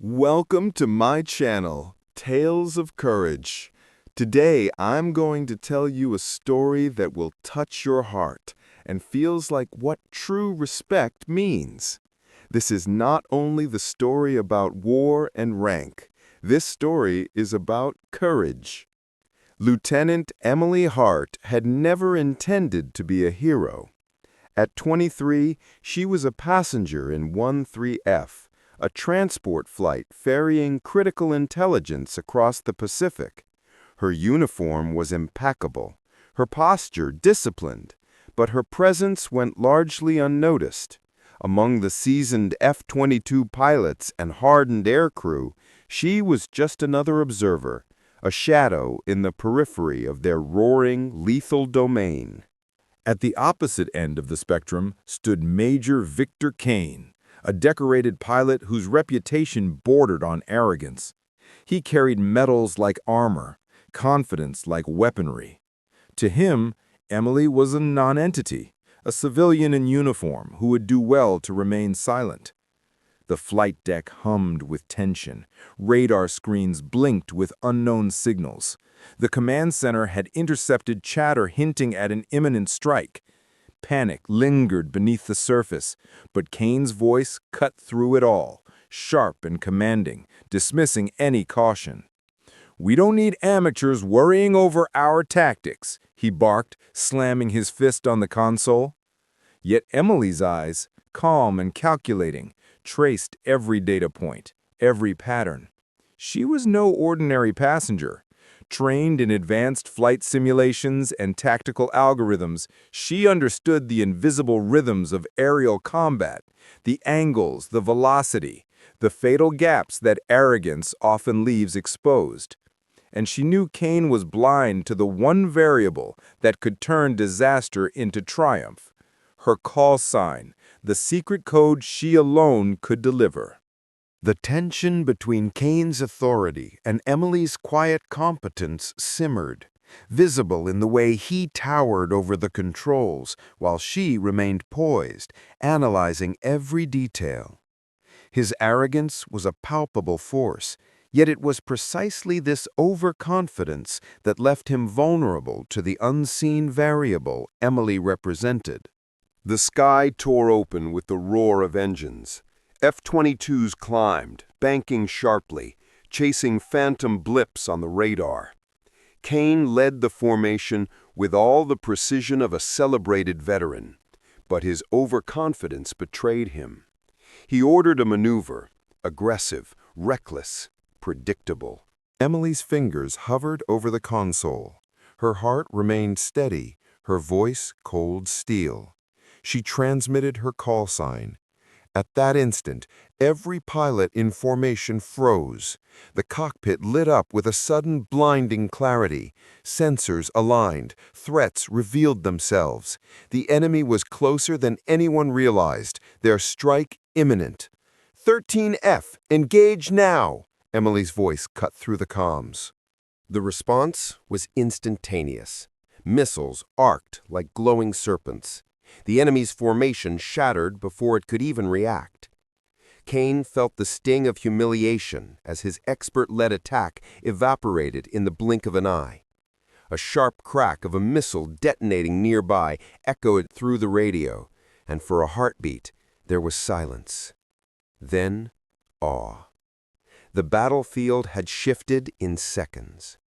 Welcome to my channel, Tales of Courage. Today, I'm going to tell you a story that will touch your heart and feels like what true respect means. This is not only the story about war and rank. This story is about courage. Lieutenant Emily Hart had never intended to be a hero. At 23, she was a passenger in 13F, a transport flight ferrying critical intelligence across the Pacific. Her uniform was impeccable, her posture disciplined, but her presence went largely unnoticed. Among the seasoned F-22 pilots and hardened aircrew, she was just another observer, a shadow in the periphery of their roaring, lethal domain. At the opposite end of the spectrum stood Major Victor Kane, a decorated pilot whose reputation bordered on arrogance. He carried medals like armor, confidence like weaponry. To him, Emily was a nonentity, a civilian in uniform who would do well to remain silent. The flight deck hummed with tension. Radar screens blinked with unknown signals. The command center had intercepted chatter hinting at an imminent strike. Panic lingered beneath the surface, but Kane's voice cut through it all, sharp and commanding, dismissing any caution. "We don't need amateurs worrying over our tactics," he barked, slamming his fist on the console. Yet Emily's eyes, calm and calculating, traced every data point, every pattern. She was no ordinary passenger. Trained in advanced flight simulations and tactical algorithms, she understood the invisible rhythms of aerial combat, the angles, the velocity, the fatal gaps that arrogance often leaves exposed. And she knew Kane was blind to the one variable that could turn disaster into triumph: her call sign, the secret code she alone could deliver. The tension between Kane's authority and Emily's quiet competence simmered, visible in the way he towered over the controls while she remained poised, analyzing every detail. His arrogance was a palpable force, yet it was precisely this overconfidence that left him vulnerable to the unseen variable Emily represented. The sky tore open with the roar of engines. F-22s climbed, banking sharply, chasing phantom blips on the radar. Kane led the formation with all the precision of a celebrated veteran, but his overconfidence betrayed him. He ordered a maneuver, aggressive, reckless, predictable. Emily's fingers hovered over the console. Her heart remained steady, her voice cold steel. She transmitted her call sign. At that instant, every pilot in formation froze. The cockpit lit up with a sudden blinding clarity. Sensors aligned. Threats revealed themselves. The enemy was closer than anyone realized, their strike imminent. "13F, engage now!" Emily's voice cut through the comms. The response was instantaneous. Missiles arced like glowing serpents. The enemy's formation shattered before it could even react. Kane felt the sting of humiliation as his expert-led attack evaporated in the blink of an eye. A sharp crack of a missile detonating nearby echoed through the radio, and for a heartbeat, there was silence. Then, awe. The battlefield had shifted in seconds.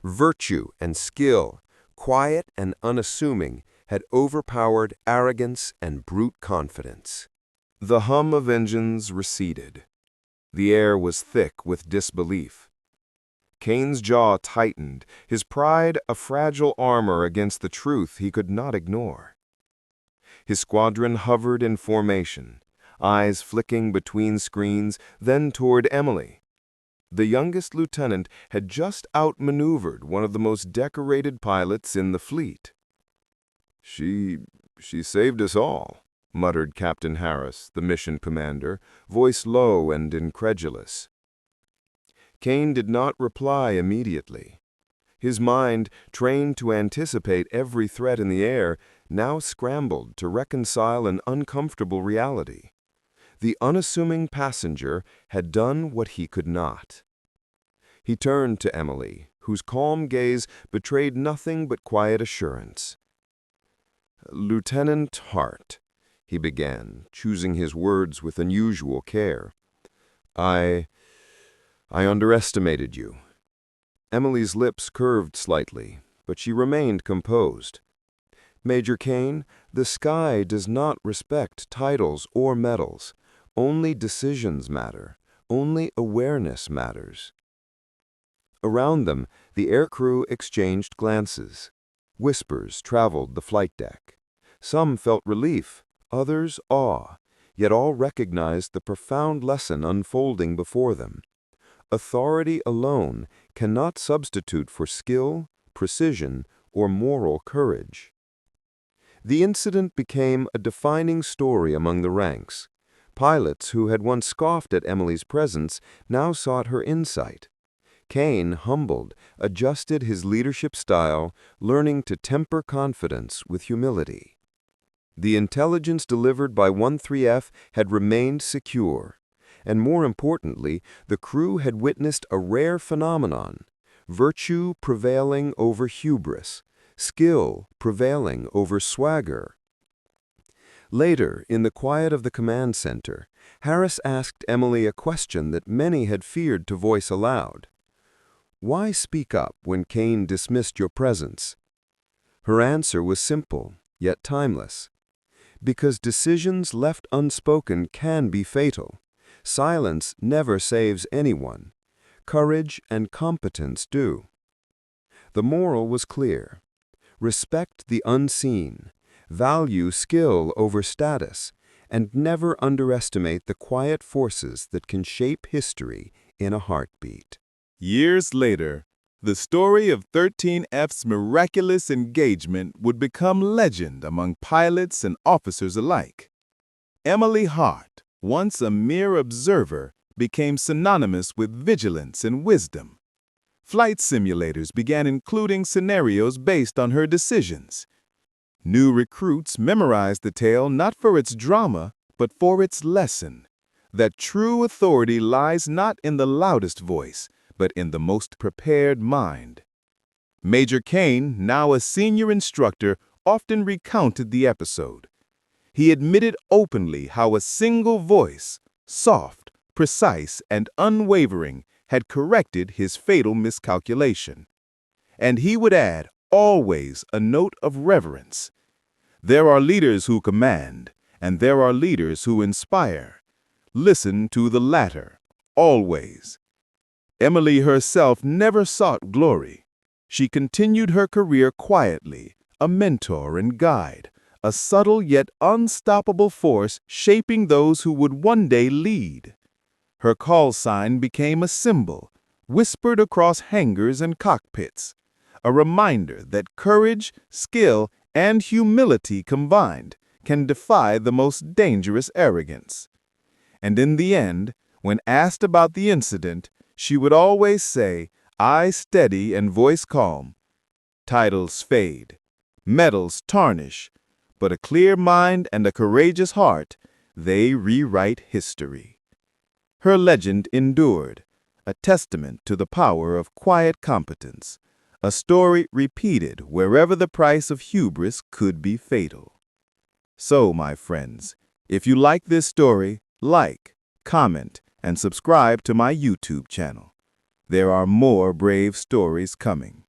Virtue and skill, quiet and unassuming, had overpowered arrogance and brute confidence. The hum of engines receded. The air was thick with disbelief. Kane's jaw tightened, his pride a fragile armor against the truth he could not ignore. His squadron hovered in formation, eyes flicking between screens, then toward Emily. The youngest lieutenant had just outmaneuvered one of the most decorated pilots in the fleet. She saved us all," muttered Captain Harris, the mission commander, voice low and incredulous. Kane did not reply immediately. His mind, trained to anticipate every threat in the air, now scrambled to reconcile an uncomfortable reality. The unassuming passenger had done what he could not. He turned to Emily, whose calm gaze betrayed nothing but quiet assurance. "Lieutenant Hart," he began, choosing his words with unusual care. I underestimated you." Emily's lips curved slightly, but she remained composed. "Major Kane, the sky does not respect titles or medals. Only decisions matter. Only awareness matters." Around them, the aircrew exchanged glances. Whispers traveled the flight deck. Some felt relief, others awe, yet all recognized the profound lesson unfolding before them. Authority alone cannot substitute for skill, precision, or moral courage. The incident became a defining story among the ranks. Pilots who had once scoffed at Emily's presence now sought her insight. Kane, humbled, adjusted his leadership style, learning to temper confidence with humility. The intelligence delivered by 13F had remained secure, and more importantly, the crew had witnessed a rare phenomenon: virtue prevailing over hubris, skill prevailing over swagger. Later, in the quiet of the command center, Harris asked Emily a question that many had feared to voice aloud. "Why speak up when Kane dismissed your presence?" Her answer was simple, yet timeless. "Because decisions left unspoken can be fatal. Silence never saves anyone. Courage and competence do." The moral was clear. Respect the unseen, value skill over status, and never underestimate the quiet forces that can shape history in a heartbeat. Years later, the story of 13F's miraculous engagement would become legend among pilots and officers alike. Emily Hart, once a mere observer, became synonymous with vigilance and wisdom. Flight simulators began including scenarios based on her decisions. New recruits memorized the tale not for its drama, but for its lesson, that true authority lies not in the loudest voice, but in the most prepared mind. Major Kane, now a senior instructor, often recounted the episode. He admitted openly how a single voice, soft, precise, and unwavering, had corrected his fatal miscalculation. And he would add, always, a note of reverence. There are leaders who command, and there are leaders who inspire. Listen to the latter, always. Emily herself never sought glory. She continued her career quietly, a mentor and guide, a subtle yet unstoppable force shaping those who would one day lead. Her call sign became a symbol, whispered across hangars and cockpits, a reminder that courage, skill, and humility combined can defy the most dangerous arrogance. And in the end, when asked about the incident, she would always say, eye steady and voice calm. Titles fade, medals tarnish, but a clear mind and a courageous heart, they rewrite history. Her legend endured, a testament to the power of quiet competence, a story repeated wherever the price of hubris could be fatal. So, my friends, if you like this story, like, comment, and subscribe to my YouTube channel. There are more brave stories coming.